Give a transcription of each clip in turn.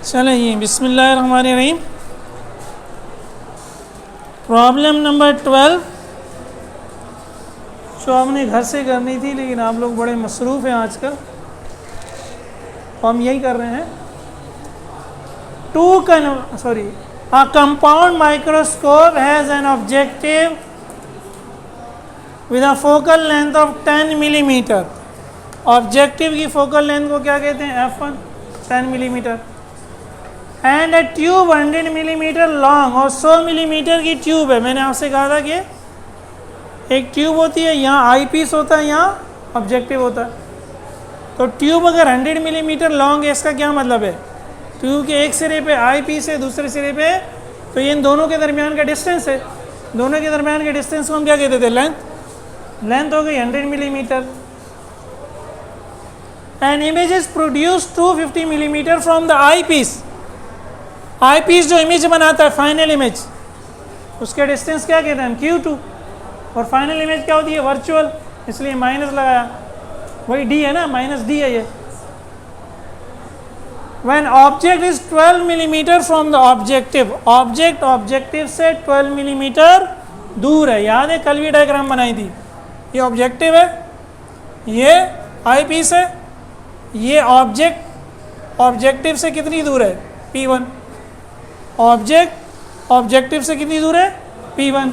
चलिए बिस्मिल्लाहिर्रहमानिर्रहीम। Problem number 12 जो हमने घर से करनी थी, लेकिन आप लोग बड़े मसरूफ़ हैं आजकल, तो हम यही कर रहे हैं। A compound microscope has an objective with a focal length of 10 millimeter। Objective की फोकल लेंथ को क्या कहते हैं? F1, 10 millimetre. And A tube 100 millimetre long, और 100 मिलीमीटर की ट्यूब है। मैंने आपसे कहा था कि एक ट्यूब होती है, यहाँ आई पीस होता है, यहाँ ऑब्जेक्टिव होता है। तो ट्यूब अगर 100 मिलीमीटर लॉन्ग है, इसका क्या मतलब है? ट्यूब के एक सिरे पे आई पीस है, दूसरे सिरे पे, तो ये इन दोनों के दरमियान का डिस्टेंस है। दोनों के दरमियान के डिस्टेंस को हम क्या कहते थे? लेंथ हो गई 100 millimetre. And image is produce 250 millimetre from the eyepiece. Eyepiece जो इमेज बनाता है, फाइनल इमेज, उसके डिस्टेंस क्या कहते हैं? Q2। और फाइनल इमेज क्या होती है? वर्चुअल, इसलिए माइनस लगाया, वही D है ना, -D है ये। When object is 12 millimetre from the objective, objective से 12 मिलीमीटर दूर है। याद है, कल भी डायग्राम बनाई थी। ये ऑब्जेक्टिव है, ये आई पीस है, ये ऑब्जेक्टिव से कितनी दूर है? P1। ऑब्जेक्टिव से कितनी दूर है? P1।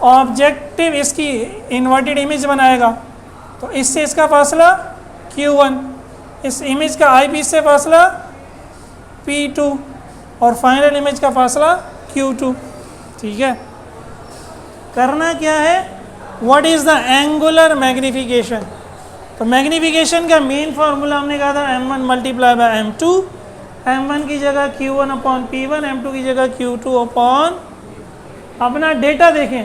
ऑब्जेक्टिव इसकी इन्वर्टेड इमेज बनाएगा, तो इससे इसका फासला Q1, इस इमेज का आई पीस से फासला P2, और फाइनल इमेज का फासला Q2। ठीक है, करना क्या है? What is the angular magnification? तो मैग्निफिकेशन का मेन फार्मूला हमने कहा था M1 multiply by M2। M1 की जगह Q1 अपॉन P1, M2 की जगह Q2 अपॉन, अपना डेटा देखें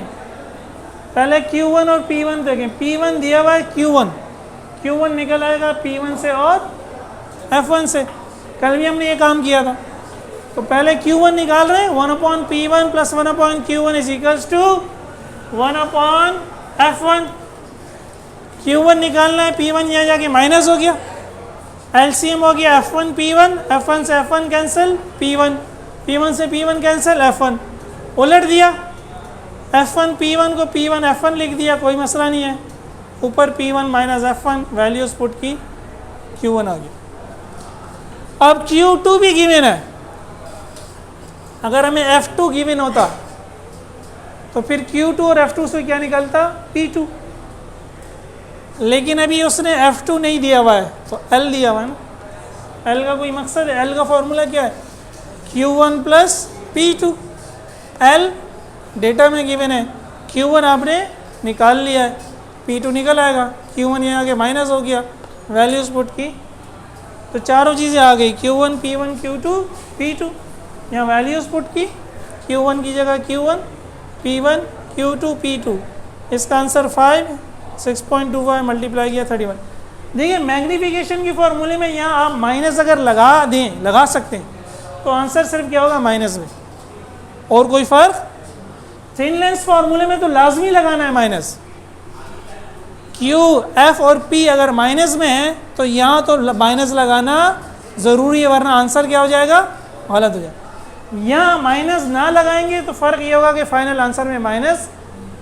पहले, Q1 और P1 देखें। P1 दिया हुआ है Q1 निकल आएगा P1 से और F1 से। कल भी हमने ये काम किया था। तो पहले Q1 निकाल रहे हैं, 1 upon P1 plus 1 upon Q1 is equals to 1 upon F1। Q1 निकालना है, P1 यहाँ जाके माइनस हो गया, एलसीएम हो गया F1 P1, F1 से F1 कैंसिल, P1 से P1 कैंसिल, F1 उलट दिया, F1 P1 को P1 F1 लिख दिया, कोई मसला नहीं है। ऊपर P1 minus F1, values put की, Q1 आ गया। अब Q2 भी गिवन है। अगर हमें F2 गिवन होता तो फिर Q2 और F2 से क्या निकलता? P2। लेकिन अभी उसने F2 नहीं दिया हुआ है, तो L दिया हुआ है ना। L का कोई मकसद है? L का फॉर्मूला क्या है? Q1 plus P2। L data में गिवन है, Q1 आपने निकाल लिया है, P2 निकल आएगा, Q1 यहाँ आगे माइनस हो गया, वैल्यूज पुट की, तो चारों चीज़ें आ गई, Q1 P1 Q2 P2। यहाँ वैल्यूज पुट की, Q1 की जगह Q1, P1 Q2 P2। इसका आंसर 5, 6.25 मल्टीप्लाई किया 31। देखिए मैग्नीफिकेशन की फॉर्मूले में यहाँ आप माइनस अगर लगा सकते हैं, तो आंसर सिर्फ क्या होगा? माइनस में, और कोई फर्क। थिन लेंस फॉर्मूले में तो लाजमी लगाना है माइनस। Q, F और P अगर माइनस में है, तो यहाँ तो माइनस लगाना ज़रूरी है, वरना आंसर क्या हो जाएगा? गलत हो जाएगा। यहाँ माइनस ना लगाएंगे तो फ़र्क ये होगा कि फाइनल आंसर में माइनस,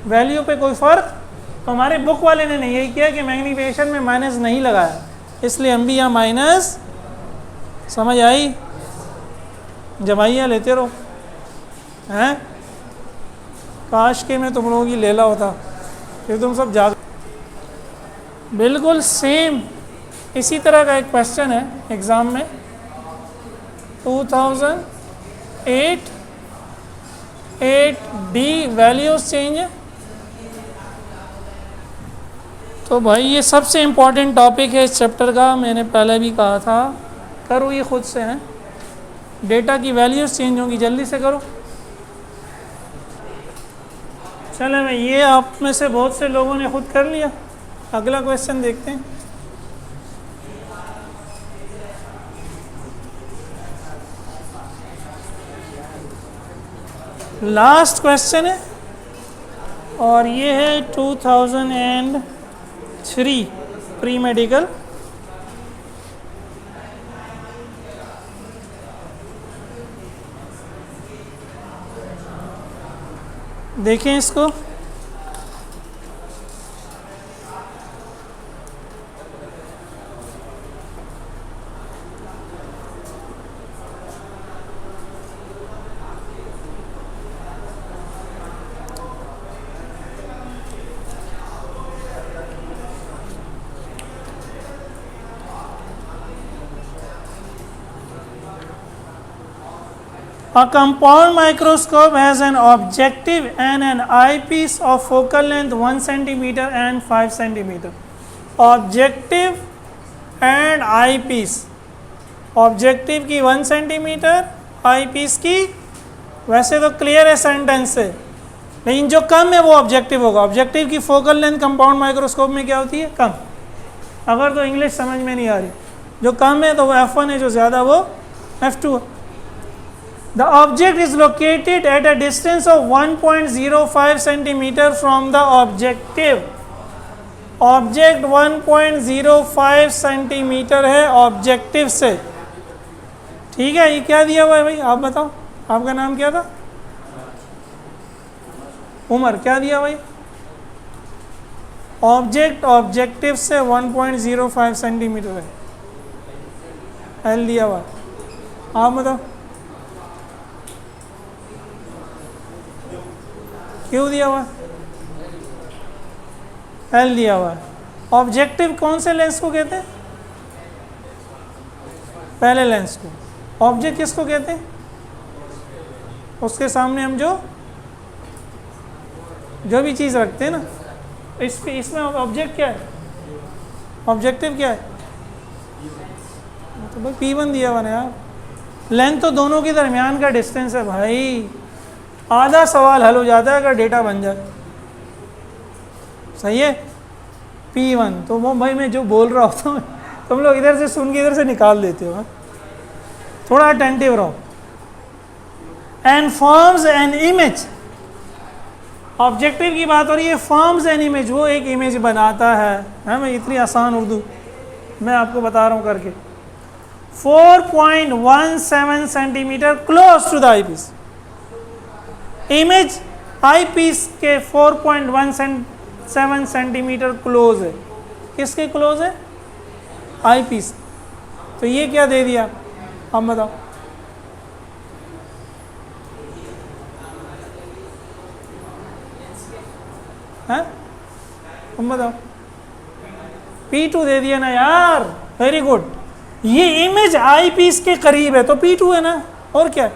वैल्यू पे कोई फ़र्क। तो हमारे बुक वाले ने यही किया कि मैग्नीफिकेशन में माइनस नहीं लगाया, इसलिए हम भी यहाँ माइनस, समझ आई? जमाइया लेते रहो हैं। काश के मैं तुम लोगों की लेला होता, फिर तुम सब जाग। बिल्कुल सेम इसी तरह का एक क्वेश्चन है एग्ज़ाम में, 2008 8D वैल्यूज चेंज है। तो भाई ये सबसे इम्पॉर्टेंट टॉपिक है इस चैप्टर का, मैंने पहले भी कहा था। करो ये खुद से, हैं डेटा की वैल्यूज चेंज होंगी, जल्दी से करो। चले भाई, ये आप में से बहुत से लोगों ने खुद कर लिया। अगला क्वेश्चन देखते हैं। लास्ट क्वेश्चन है, और ये है 2003 प्री मेडिकल। देखें इसको, a compound microscope has an objective and an eyepiece of focal length 1 cm and 5 cm. Objective and eyepiece, objective की 1 सेंटीमीटर, आई पीस की, वैसे तो क्लियर है सेंटेंस से, लेकिन जो कम है वो ऑब्जेक्टिव होगा। ऑब्जेक्टिव की फोकल लेंथ कंपाउंड माइक्रोस्कोप में क्या होती है? कम। अगर तो इंग्लिश समझ में नहीं आ रही, जो कम है तो वो F1 है, जो ज़्यादा वो F2 है। The object is located at a distance of 1.05 centimeter from the objective. Object 1.05 centimetre है ऑब्जेक्टिव से, ठीक है। ये क्या दिया हुआ है भाई, आप बताओ, आपका नाम क्या था? उमर। क्या दिया भाई? ऑब्जेक्ट ऑब्जेक्टिव से 1.05 सेंटीमीटर है, एल दिया हुआ। आप बताओ क्यों दिया हुआ? एल दिया हुआ है। ऑब्जेक्टिव कौन से लेंस को कहते हैं? पहले लेंस को। ऑब्जेक्ट किसको कहते हैं? उसके सामने हम जो भी चीज़ रखते हैं ना, इसमें ऑब्जेक्ट क्या है? ऑब्जेक्टिव क्या है? तो भाई P1 दिया हुआ ना यार। लेंथ तो दोनों के दरमियान का डिस्टेंस है भाई, आधा सवाल हल हो जाता है अगर डेटा बन जाए। सही है, P1। तो वो भाई मैं जो बोल रहा होता हूँ तुम लोग इधर से सुन के इधर से निकाल देते हो, थोड़ा अटेंटिव रहो। And forms an image, objective की बात हो रही है, फॉर्म्स एन इमेज, वो एक इमेज बनाता है। मैं इतनी आसान उर्दू मैं आपको बता रहा हूँ करके। 4.17 centimetre close to the eyepiece. Image eyepiece के 4.17 सेंटीमीटर क्लोज है। किसके क्लोज है? Eyepiece. तो ये क्या दे दिया, आप बताओ? हैं, तुम बताओ। P2 दे दिया ना यार, वेरी गुड। ये इमेज आई पीस के करीब है तो P2 है ना, और क्या है?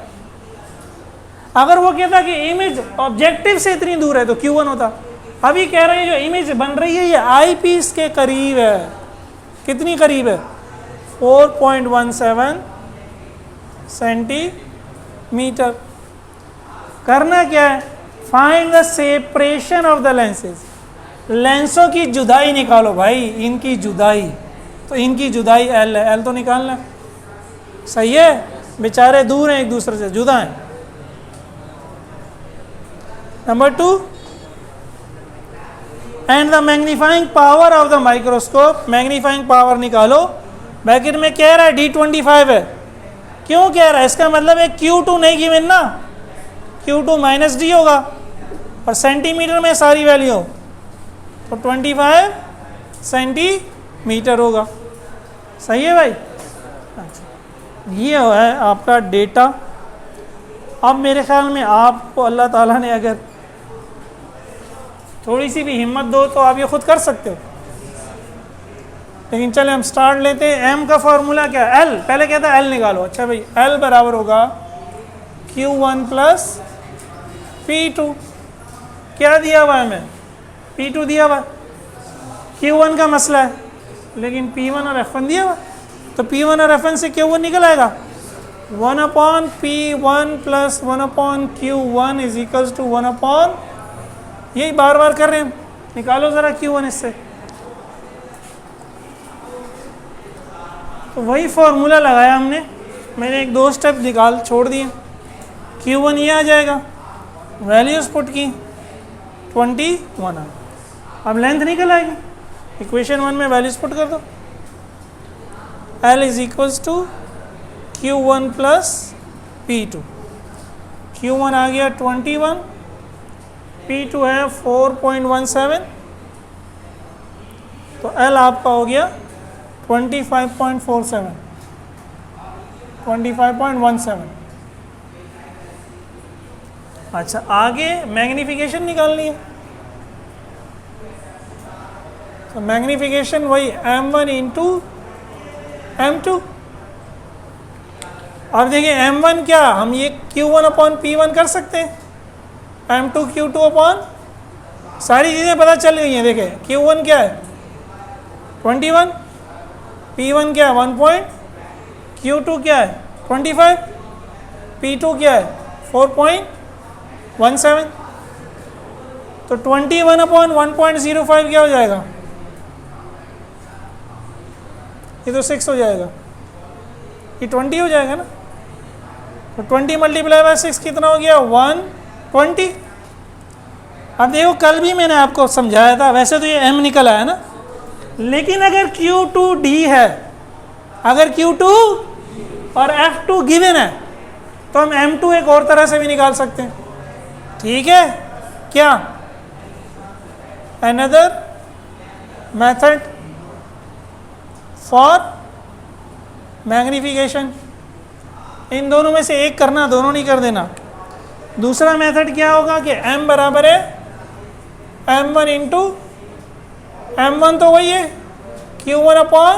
अगर वो कहता कि इमेज ऑब्जेक्टिव से इतनी दूर है तो Q1 होता। अभी कह रहे हैं जो इमेज बन रही है ये आई पीस के करीब है। कितनी करीब है? 4.17 सेंटीमीटर। करना क्या है? Find the separation of the lenses. लेंसों की जुदाई निकालो भाई, इनकी जुदाई। तो इनकी जुदाई L है, L तो निकालना है। सही है, बेचारे दूर हैं, एक दूसरे से जुदा हैं। Number 2, and the magnifying power of the microscope. Magnifying power निकालो। ब्रैकेट में कह रहा है D25 है। क्यों कह रहा है? इसका मतलब है Q2 नहीं गिवन ना, Q2 माइनस D होगा, और सेंटीमीटर में सारी वैल्यू, तो 25 सेंटीमीटर होगा। सही है भाई? अच्छा, ये है आपका डेटा। अब मेरे ख्याल में आपको अल्लाह ताला ने अगर थोड़ी सी भी हिम्मत दो तो आप ये खुद कर सकते हो। लेकिन चले हम स्टार्ट लेते हैं। एम का फॉर्मूला क्या है? एल। पहले कहता है एल निकालो। अच्छा भाई, एल बराबर होगा Q1 प्लस P2। क्या दिया हुआ है? हमें P2 दिया हुआ है। Q1 का मसला है, लेकिन P1 और F1 दिया हुआ है, तो P1 और F1 से Q1 निकल आएगा। 1/P1 plus 1/Q1 is equals to 1/, यही बार बार कर रहे हैं। निकालो ज़रा Q1 इससे। तो वही फॉर्मूला लगाया हमने, मैंने एक दो स्टेप निकाल छोड़ दिए। Q1 ये आ जाएगा, वैल्यूज पुट की 21। अब लेंथ निकल आएगी। इक्वेशन 1 में वैल्यूज पुट कर दो। L is equals to Q1 plus P2। Q1 आ गया 21, P2 है 4.17, तो L आपका हो गया 25.47, 25.17। अच्छा, आगे मैग्नीफिकेशन निकालनी है, तो मैग्नीफिकेशन वही M1 इंटू M2। अब देखिए M1 क्या, हम ये Q1 अपॉन P1 कर सकते हैं, M2 Q2 अपॉन, सारी चीज़ें पता चल गई हैं। देखिए Q1 क्या है 21, P1 क्या है 1 पॉइंट, Q2 क्या है 25, P2 क्या है 4.17, तो 21 अपॉन 1.05 क्या हो जाएगा, ये तो 6 हो जाएगा, ये 20 हो जाएगा ना, तो 20 मल्टीप्लाई बाय 6 कितना हो गया 120। अब देखो कल भी मैंने आपको समझाया था, वैसे तो ये M निकल आया ना, लेकिन अगर Q2D है, अगर Q2 और F2 गिवन है, तो हम M2 एक और तरह से भी निकाल सकते हैं। ठीक है, क्या another method for मैग्नीफिकेशन, इन दोनों में से एक करना, दोनों नहीं कर देना। दूसरा मेथड क्या होगा कि M बराबर है M1 इंटू M1 तो वही है Q1 अपॉन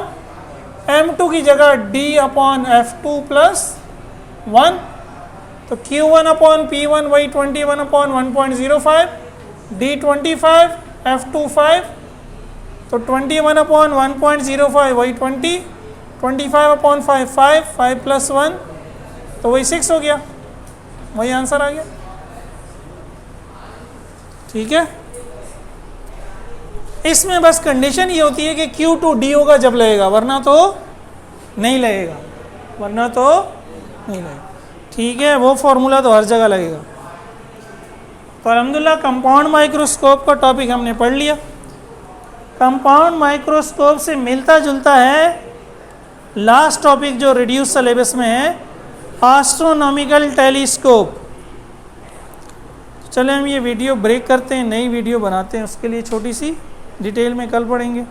M2 की जगह D अपॉन F2 प्लस 1, तो Q1 अपॉन P1 वही 21 अपॉन 1.05, D 25, F2 5, तो 21 अपॉन 1.05 वही 20, 25 अपॉन 5 5 प्लस 1, तो वही 6 हो गया, वही आंसर आ गया। ठीक है, इसमें बस कंडीशन ये होती है कि Q2D होगा जब लगेगा, वरना तो नहीं लगेगा, वरना तो नहीं लगेगा। ठीक है, वो फॉर्मूला तो हर जगह लगेगा। तो अल्हम्दुलिल्लाह कंपाउंड माइक्रोस्कोप का टॉपिक हमने पढ़ लिया। कंपाउंड माइक्रोस्कोप से मिलता जुलता है लास्ट टॉपिक जो रिड्यूस सिलेबस में है, एस्ट्रोनॉमिकल टेलीस्कोप। चले हम ये वीडियो ब्रेक करते हैं, नई वीडियो बनाते हैं, उसके लिए छोटी सी डिटेल में कल पढ़ेंगे।